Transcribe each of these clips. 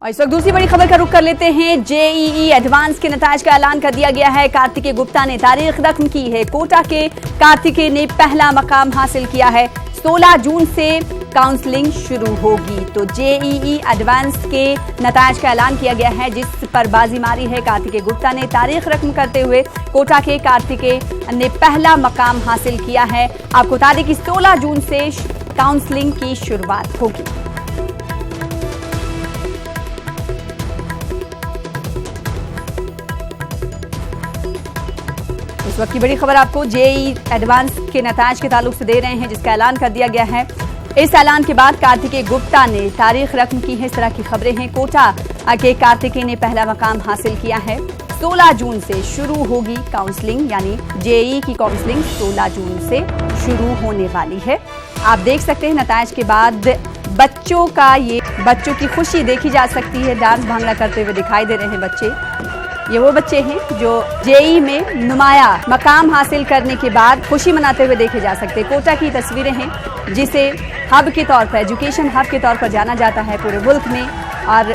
और इस वक्त दूसरी बड़ी खबर का रुख कर लेते हैं। जेईई एडवांस के नताज का ऐलान कर दिया गया है। कार्तिकेय गुप्ता ने तारीख रकम की है। कोटा के कार्तिकेय ने पहला मकाम हासिल किया है। 16 जून से काउंसलिंग शुरू होगी। तो जेईई एडवांस के नताज का ऐलान किया गया है, जिस पर बाजी मारी है कार्तिकेय गुप्ता ने। तारीख रकम करते हुए कोटा के कार्तिकेय ने पहला मकाम हासिल किया है। आपको बता दें कि 16 जून से काउंसलिंग की शुरुआत होगी। इस वक्त की बड़ी खबर आपको जेईई एडवांस के नताज के ताल्लुक से दे रहे हैं, जिसका ऐलान कर दिया गया है। इस ऐलान के बाद कार्तिकेय गुप्ता ने तारीख रकम की है। इस तरह की खबरें हैं। कोटा के कार्तिकेय ने पहला मकाम हासिल किया है। 16 जून से शुरू होगी काउंसलिंग, यानी जेईई की काउंसलिंग 16 जून से शुरू होने वाली है। आप देख सकते हैं नताज के बाद बच्चों की खुशी देखी जा सकती है। डांस भांगड़ा करते हुए दिखाई दे रहे हैं बच्चे। ये वो बच्चे हैं जो जेईई में नुमाया मकाम हासिल करने के बाद खुशी मनाते हुए देखे जा सकते हैं। कोटा की तस्वीरें हैं, जिसे हब के तौर पर, एजुकेशन हब के तौर पर जाना जाता है पूरे मुल्क में। और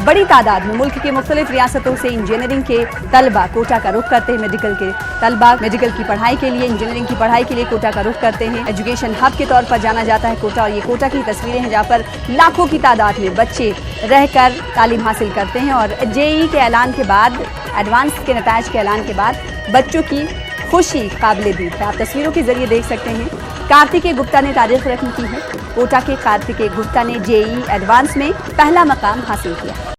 बड़ी तादाद में मुल्क के मुख्तलिफ रियासतों से इंजीनियरिंग के तलबा कोटा का रुख करते हैं। मेडिकल के तलबा मेडिकल की पढ़ाई के लिए, इंजीनियरिंग की पढ़ाई के लिए कोटा का रुख करते हैं। एजुकेशन हब के तौर पर जाना जाता है कोटा। और ये कोटा की तस्वीरें हैं, जहाँ पर लाखों की तादाद में बच्चे रहकर तालीम हासिल करते हैं। और जेईई के ऐलान के बाद, एडवांस के नताज के ऐलान के बाद बच्चों की खुशी काबिल-ए-दीद है। आप तस्वीरों के जरिए देख सकते हैं। कार्तिकेय गुप्ता ने तारीख रकम की है। कोटा के कार्तिकेय गुप्ता ने जेईई एडवांस में पहला मकाम हासिल किया।